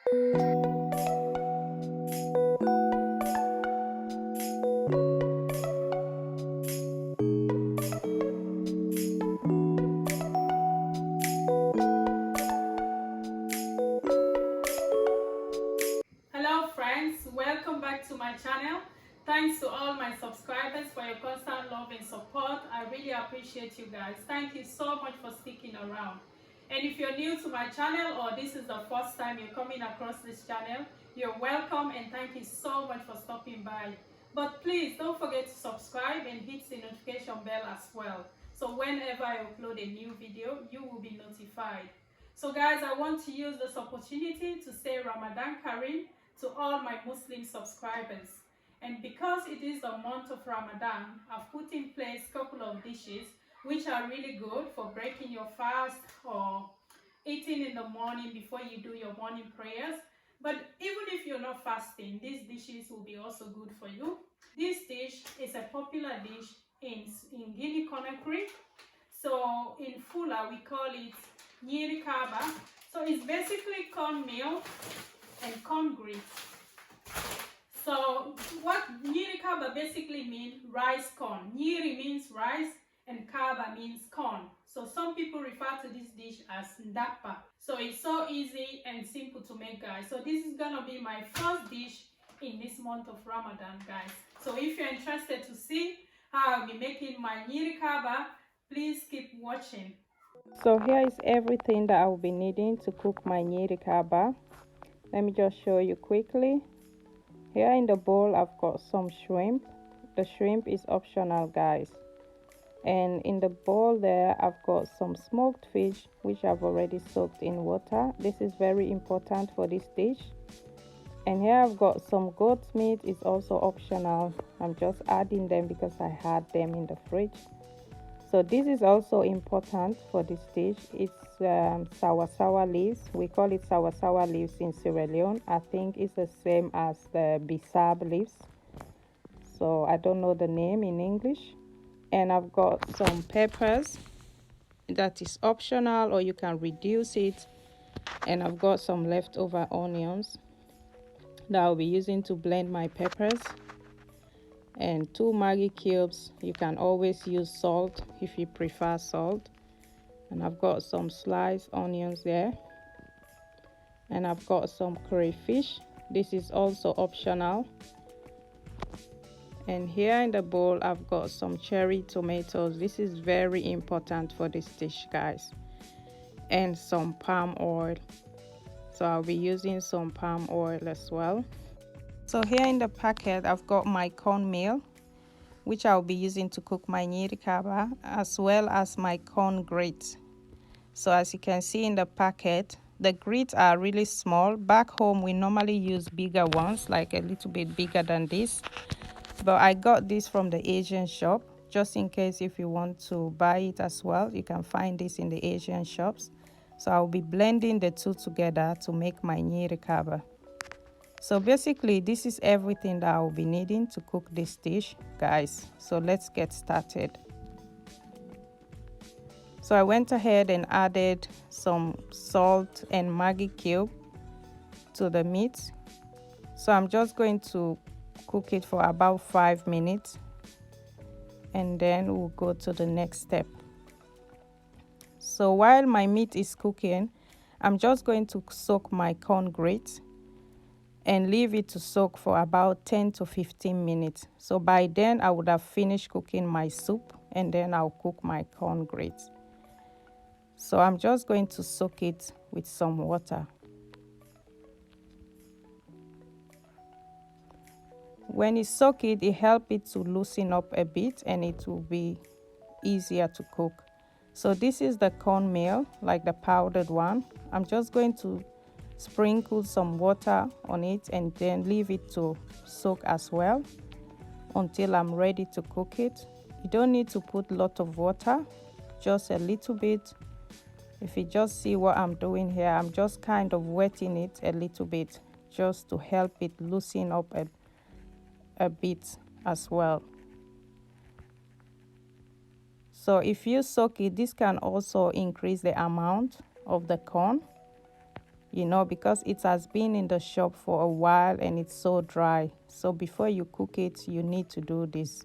Hello friends, welcome back to my channel. Thanks to all my subscribers for your constant love and support. I really appreciate you guys. Thank you so much for sticking around. And if you're new to my channel or this is the first time you're coming across this channel, you're welcome and thank you so much for stopping by. But please don't forget to subscribe and hit the notification bell as well. So whenever I upload a new video, you will be notified. So guys, I want to use this opportunity to say Ramadan Kareem to all my Muslim subscribers. And because it is the month of Ramadan, I've put in place a couple of dishes which are really good for breaking your fast or eating in the morning before you do your morning prayers. But even if you're not fasting, these dishes will be also good for you. This dish is a popular dish in Guinea Conakry. So in Fula, we call it nyiri kaba. So it's basically cornmeal and corn grits. So what nyiri kaba basically means, rice corn. Nyiri means rice and kaba means corn. So some people refer to this dish as Dapah. So it's so easy and simple to make, guys. So this is gonna be my first dish in this month of Ramadan, guys. So if you're interested to see how I'll be making my nyiri kaba, please keep watching. So here is everything that I will be needing to cook my nyiri kaba. Let me just show you quickly. Here in the bowl I've got some shrimp. The shrimp is optional, guys. And in the bowl there I've got some smoked fish which I've already soaked in water. This is very important for this dish. And here I've got some goat meat. It's also optional. I'm just adding them because I had them in the fridge. So this is also important for this dish. It's sawa leaves. We call it sawa leaves in Sierra Leone. I think it's the same as the bisab leaves. So I don't know the name in English. And I've got some peppers. That is optional, or you can reduce it. And I've got some leftover onions that I'll be using to blend my peppers. And 2 Maggi cubes. You can always use salt if you prefer salt. And I've got some sliced onions there. And I've got some crayfish. This is also optional. And here in the bowl I've got some cherry tomatoes. This is very important for this dish, guys. And some palm oil. So I'll be using some palm oil as well. So here in the packet I've got my cornmeal, which I'll be using to cook my nyiri kaba, as well as my corn grits. So as you can see in the packet, the grits are really small. Back home we normally use bigger ones, like a little bit bigger than this. But I got this from the Asian shop, just in case if you want to buy it as well, you can find this in the Asian shops. So I'll be blending the two together to make my nyiri kaba. So basically this is everything that I'll be needing to cook this dish, guys. So let's get started. So I went ahead and added some salt and Maggi cube to the meat. So I'm just going to cook it for about 5 minutes, and then we'll go to the next step. So while my meat is cooking, I'm just going to soak my corn grits and leave it to soak for about 10 to 15 minutes. So by then I would have finished cooking my soup, and then I'll cook my corn grits. So I'm just going to soak it with some water. When you soak it, it helps it to loosen up a bit and it will be easier to cook. So this is the cornmeal, like the powdered one. I'm just going to sprinkle some water on it and then leave it to soak as well until I'm ready to cook it. You don't need to put a lot of water, just a little bit. If you just see what I'm doing here, I'm just kind of wetting it a little bit just to help it loosen up a bit as well. So if you soak it, this can also increase the amount of the corn because it has been in the shop for a while and it's so dry. So before you cook it, you need to do this.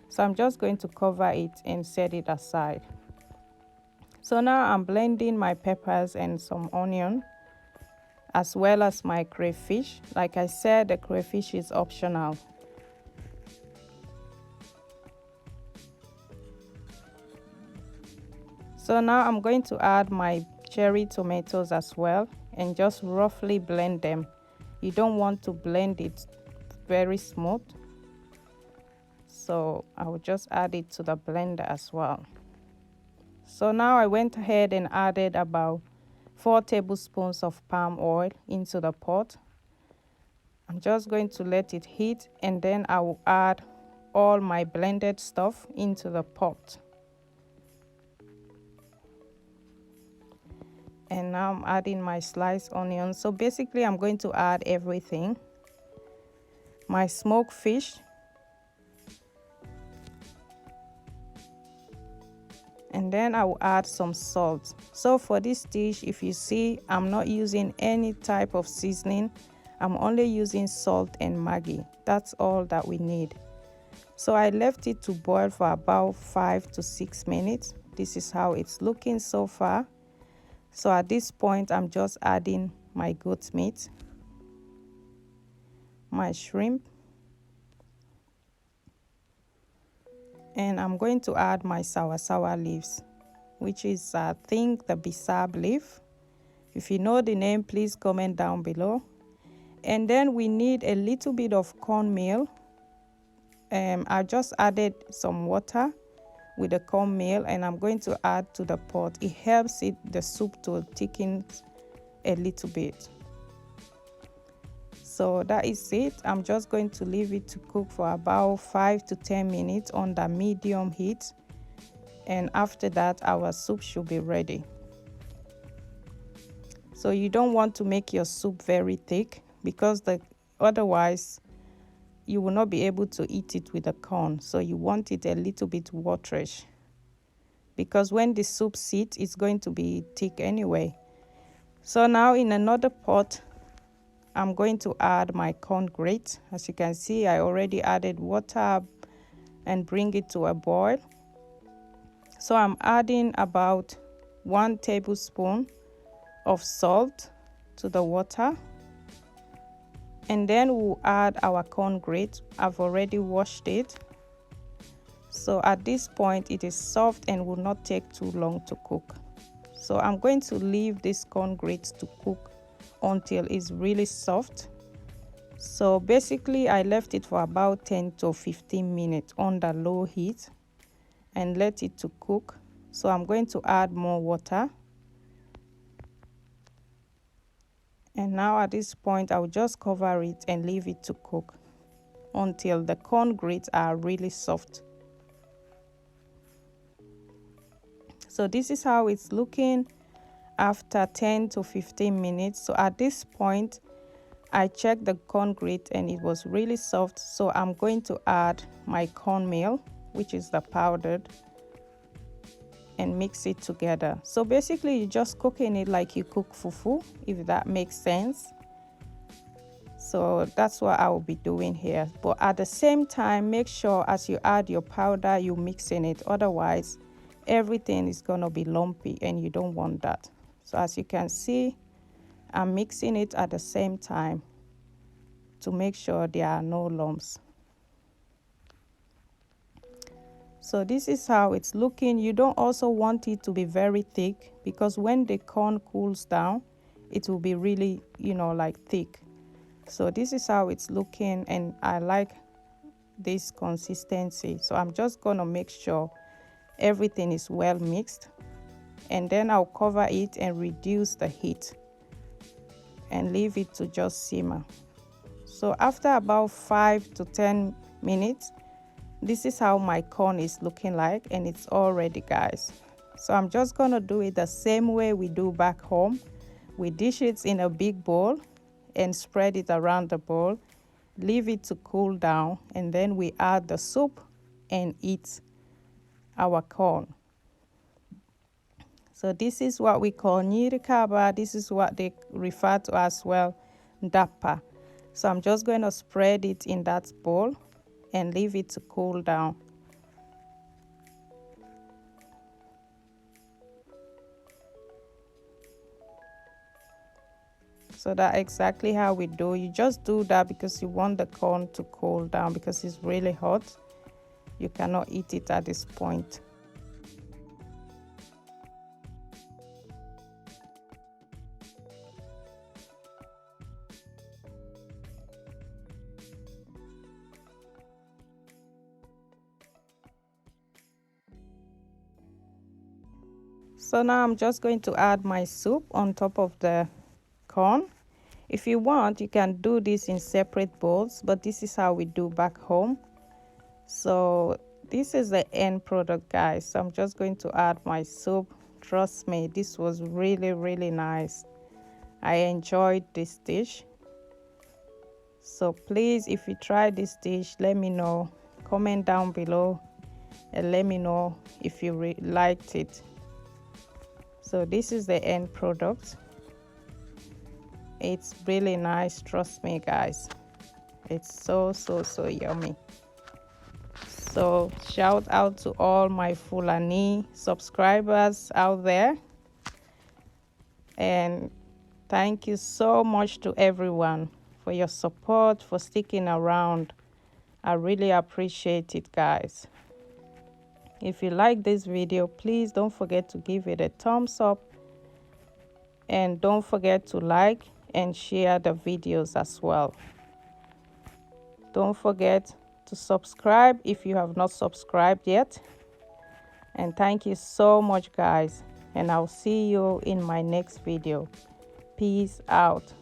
So I'm just going to cover it and set it aside. So now I'm blending my peppers and some onion, as well as my crayfish. Like I said, the crayfish is optional. So now I'm going to add my cherry tomatoes as well and just roughly blend them. You don't want to blend it very smooth. So I will just add it to the blender as well. So now I went ahead and added about 4 tablespoons of palm oil into the pot. I'm just going to let it heat, and then I will add all my blended stuff into the pot. And now I'm adding my sliced onions. So basically I'm going to add everything. My smoked fish, and then I will add some salt. So for this dish, if you see, I'm not using any type of seasoning. I'm only using salt and Maggi. That's all that we need. So I left it to boil for about 5 to 6 minutes. This is how it's looking so far. So at this point, I'm just adding my goat meat, my shrimp, and I'm going to add my Sawa leaves, which is I think the bisab leaf. If you know the name, please comment down below. And then we need a little bit of cornmeal. I just added some water with the cornmeal, and I'm going to add to the pot. It helps the soup to thicken a little bit. So that is it. I'm just going to leave it to cook for about 5 to 10 minutes on the medium heat, and after that our soup should be ready. So you don't want to make your soup very thick, because otherwise you will not be able to eat it with the corn. So you want it a little bit waterish, because when the soup sits, it's going to be thick anyway. So now in another pot, I'm going to add my corn grate. As you can see, I already added water and bring it to a boil. So I'm adding about 1 tablespoon of salt to the water. And then we'll add our corn grate. I've already washed it. So at this point, it is soft and will not take too long to cook. So I'm going to leave this corn grate to cook until it's really soft. So basically I left it for about 10 to 15 minutes on the low heat and let it to cook. So I'm going to add more water. And now at this point, I will just cover it and leave it to cook until the corn grits are really soft. So this is how it's looking after 10 to 15 minutes. So at this point, I checked the corn grit and it was really soft. So I'm going to add my cornmeal, which is the powdered, and mix it together. So basically you're just cooking it like you cook fufu, if that makes sense. So that's what I will be doing here. But at the same time, make sure as you add your powder, you mixing it. Otherwise, everything is gonna be lumpy and you don't want that. So as you can see, I'm mixing it at the same time to make sure there are no lumps. So this is how it's looking. You don't also want it to be very thick, because when the corn cools down, it will be really, like thick. So this is how it's looking, and I like this consistency. So I'm just gonna make sure everything is well mixed, and then I'll cover it and reduce the heat and leave it to just simmer. So after about 5 to 10 minutes, this is how my corn is looking like, and it's all ready, guys. So I'm just gonna do it the same way we do back home. We dish it in a big bowl and spread it around the bowl, leave it to cool down, and then we add the soup and eat our corn. So this is what we call nyirikaba. This is what they refer to as well, Dapah. So I'm just going to spread it in that bowl and leave it to cool down. So that's exactly how we do. You just do that because you want the corn to cool down, because it's really hot. You cannot eat it at this point. So now I'm just going to add my soup on top of the corn. If you want, you can do this in separate bowls, but this is how we do back home. So this is the end product, guys. So I'm just going to add my soup. Trust me, this was really nice. I enjoyed this dish. So please, if you try this dish, let me know. Comment down below and let me know if you liked it. So this is the end product. It's really nice, trust me, guys. It's so yummy. So shout out to all my Fulani subscribers out there, and thank you so much to everyone for your support, for sticking around. I really appreciate it, guys. If you like this video, please don't forget to give it a thumbs up, and don't forget to like and share the videos as well. Don't forget to subscribe if you have not subscribed yet. And thank you so much, guys, and I'll see you in my next video. Peace out.